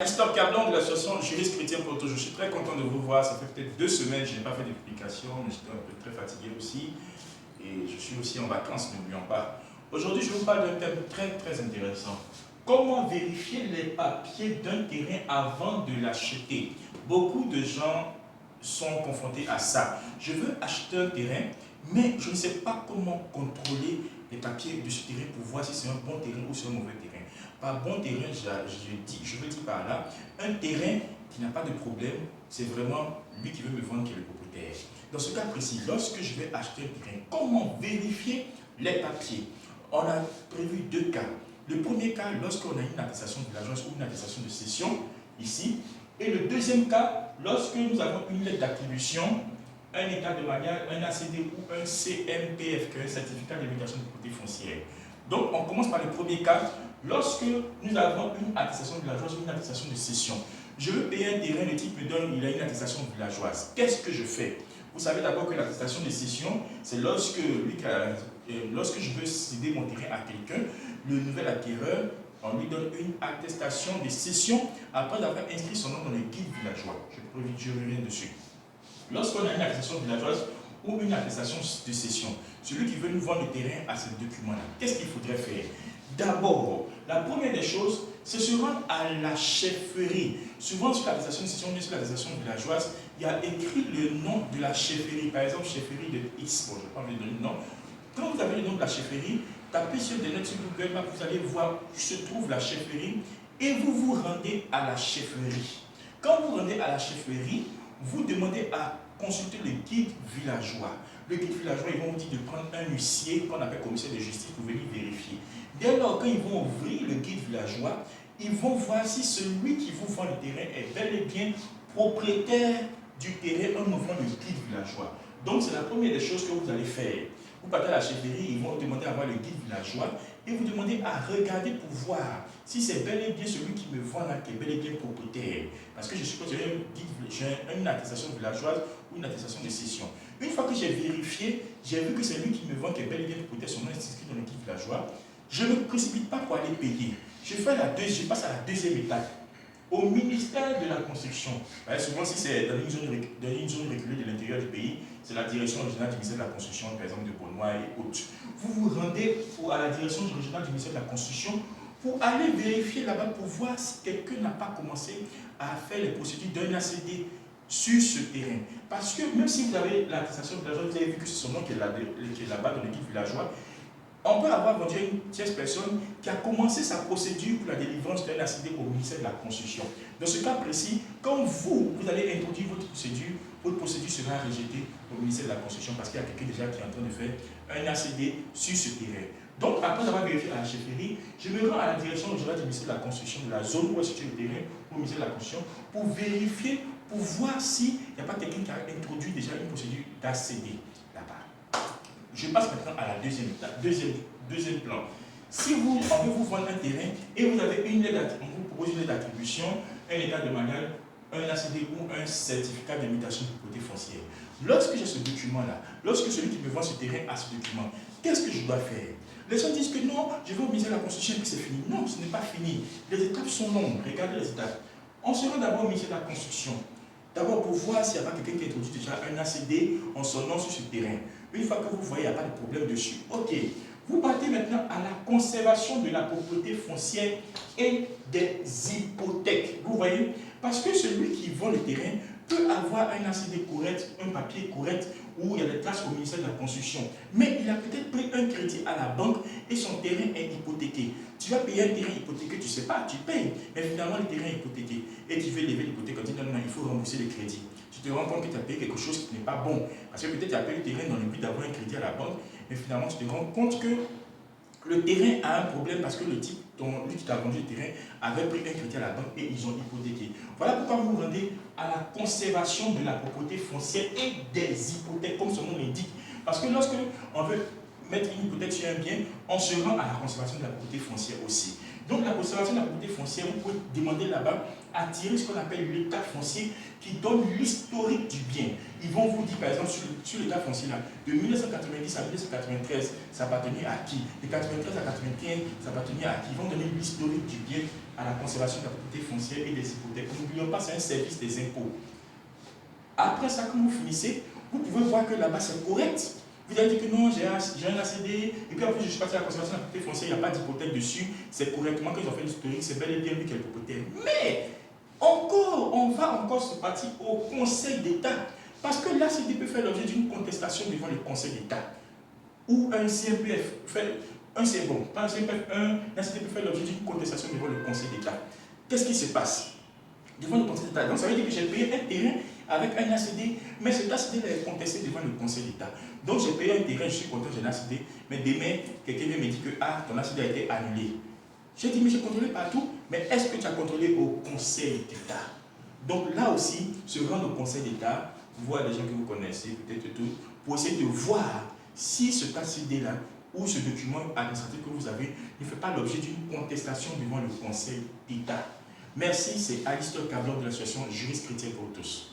Christophe Cablon de l'association Juriste Chrétien Porto. Je suis très content de vous voir. Ça fait peut-être 2 semaines que je n'ai pas fait de publication, mais j'étais un peu très fatigué aussi. Et je suis aussi en vacances, n'oublions pas. Aujourd'hui, je vous parle d'un thème très intéressant. Comment vérifier les papiers d'un terrain avant de l'acheter? Beaucoup de gens sont confrontés à ça. Je veux acheter un terrain, mais je ne sais pas comment contrôler les papiers de ce terrain pour voir si c'est un bon terrain ou c'est un mauvais terrain. Par bon terrain, je veux dire par là, un terrain qui n'a pas de problème, c'est vraiment lui qui veut me vendre qui est le propriétaire. Dans ce cas précis, lorsque je vais acheter un terrain, comment vérifier les papiers? On a prévu 2 cas. Le premier cas, lorsqu'on a une attestation de l'agence ou une attestation de cession, ici. Et le deuxième cas, lorsque nous avons une lettre d'attribution, un état de manière, un ACD ou un CMPF, qui est un certificat d'imitation de propriété foncière. Donc, on commence par le premier cas. Lorsque nous avons une attestation villageoise ou une attestation de cession, je veux payer un terrain, le type me donne, il a une attestation villageoise. Qu'est-ce que je fais? Vous savez d'abord que l'attestation de cession, c'est lorsque je veux céder mon terrain à quelqu'un, le nouvel acquéreur, on lui donne une attestation de cession après avoir inscrit son nom dans le guide villageois. Je reviens dessus. Lorsqu'on a une attestation villageoise ou une attestation de cession, celui qui veut nous vendre le terrain a ce document-là. Qu'est-ce qu'il faudrait faire? D'abord, la première des choses, c'est se rendre à la chefferie. Souvent, sur l'attestation de cession, sur l'attestation villageoise, il y a écrit le nom de la chefferie. Par exemple, chefferie de X. Bon, je ne vais pas vous donner le nom. Quand vous avez le nom de la chefferie, tapez sur Internet, sur Google Maps, vous allez voir où se trouve la chefferie et vous vous rendez à la chefferie. Quand vous rendez à la chefferie, vous demandez à consulter le guide villageois. Le guide villageois, ils vont vous dire de prendre un huissier qu'on appelle commissaire de justice pour venir vérifier. Dès lors, quand ils vont ouvrir le guide villageois, ils vont voir si celui qui vous vend le terrain est bel et bien propriétaire du terrain en ouvrant le guide villageois. Donc, c'est la première des choses que vous allez faire. Vous partez à la chefferie, ils vont vous demander à voir le guide villageois et vous demandez à regarder pour voir si c'est bel et bien celui qui me vend là qui est bel et bien propriétaire. Parce que je suppose que j'ai une attestation villageoise ou une attestation de cession. Une fois que j'ai vérifié, j'ai vu que c'est lui qui me vend qui est bel et bien propriétaire, son nom est inscrit dans le guide villageois. Je ne me précipite pas pour aller payer. Je passe à la deuxième étape. Au ministère de la Construction. Souvent, si c'est dans une zone reculée de l'intérieur du pays, c'est la direction régionale du ministère de la Construction, par exemple de Beaunois et autres. Vous vous rendez à la direction régionale du ministère de la Construction pour aller vérifier là-bas pour voir si quelqu'un n'a pas commencé à faire les procédures d'un ACD sur ce terrain. Parce que même si vous avez l'attestation villageoise, vous avez vu que c'est son nom qui est là-bas dans le guide villageois, on peut avoir vendu une tierce personne qui a commencé sa procédure pour la délivrance d'un ACD au ministère de la Construction. Dans ce cas précis, quand vous allez introduire votre procédure sera rejetée au ministère de la Construction parce qu'il y a quelqu'un déjà qui est en train de faire un ACD sur ce terrain. Donc, après avoir vérifié à la chefferie, je me rends à la direction régionale du ministère de la Construction, de la zone où est situé le terrain, au ministère de la Construction, pour vérifier, pour voir s'il n'y a pas quelqu'un qui a introduit déjà une procédure d'ACD là-bas. Je passe maintenant à la deuxième plan. Si on veut vous vendre un terrain et vous avez on vous propose une lettre d'attribution, un état de manière, un ACD ou un certificat d'imitation de propriété foncière. Lorsque j'ai ce document-là, lorsque celui qui me vend ce terrain a ce document, qu'est-ce que je dois faire? Les gens disent que non, je vais au ministère de la Construction et puis c'est fini. Non, ce n'est pas fini. Les étapes sont longues. Regardez les étapes. On se rend d'abord au ministère de la Construction. D'abord pour voir s'il n'y a pas quelqu'un qui a introduit déjà un ACD en son nom sur ce terrain. Une fois que vous voyez qu'il n'y a pas de problème dessus, ok. Vous partez maintenant à la conservation de la propriété foncière et des hypothèques. Vous voyez? Parce que celui qui vend le terrain peut avoir un ACD correct, un papier correct, où il y a des traces au ministère de la Construction. Mais il a peut-être pris un crédit à la banque et son terrain est hypothéqué. Tu vas payer un terrain hypothéqué, tu ne sais pas, tu payes. Mais finalement, le terrain est hypothéqué. Et tu veux lever l'hypothèque, quand tu dis non, il faut rembourser le crédit. Tu te rends compte que tu as payé quelque chose qui n'est pas bon. Parce que peut-être tu as payé le terrain dans le but d'avoir un crédit à la banque, mais finalement, tu te rends compte que le terrain a un problème parce que le type, lui qui t'a vendu le terrain, avait pris un crédit à la banque et ils ont hypothéqué. Voilà pourquoi vous vous rendez à la conservation de la propriété foncière et des hypothèques, comme son nom l'indique. Parce que lorsque on veut mettre une hypothèque sur un bien, on se rend à la conservation de la propriété foncière aussi. Donc la conservation de la propriété foncière, vous pouvez demander là-bas à tirer ce qu'on appelle l'état foncier qui donne l'historique du bien. Ils vont vous dire par exemple sur l'état foncier là, de 1990 à 1993, ça appartenait à qui? De 93 à 95, ça appartenait à qui? Ils vont donner l'historique du bien à la conservation de la propriété foncière et des hypothèques. N'oublions pas, c'est un service des impôts. Après ça, quand vous finissez, vous pouvez voir que là-bas c'est correct. Vous avez dit que non, j'ai un ACD, et puis en plus je suis parti à la conservation de la propriété foncière, il n'y a pas d'hypothèque dessus, c'est correctement qu'ils ont fait l'historique, c'est bel et bien lui qui est le propriétaire. Mais, on va encore se partir au Conseil d'État. Parce que l'ACD peut faire l'objet d'une contestation devant le Conseil d'État. Ou un CMPF fait, un CMPF, un ACD peut faire l'objet d'une contestation devant le Conseil d'État. Qu'est-ce qui se passe devant le Conseil d'État? Donc ça veut dire que j'ai payé un terrain avec un ACD, mais cet ACD est contesté devant le Conseil d'État. Donc j'ai payé un terrain, je suis content, j'ai un ACD, mais demain, quelqu'un vient me dire que ton ACD a été annulé. J'ai dit, mais j'ai contrôlé partout, mais est-ce que tu as contrôlé au Conseil d'État? Donc là aussi, se rendre au Conseil d'État, voir des gens que vous connaissez, peut-être tout, pour essayer de voir si cet ACD-là, ou ce document administratif que vous avez, ne fait pas l'objet d'une contestation devant le Conseil d'État. Merci, c'est Alistair Cablon de l'association Juristes Chrétiens pour tous.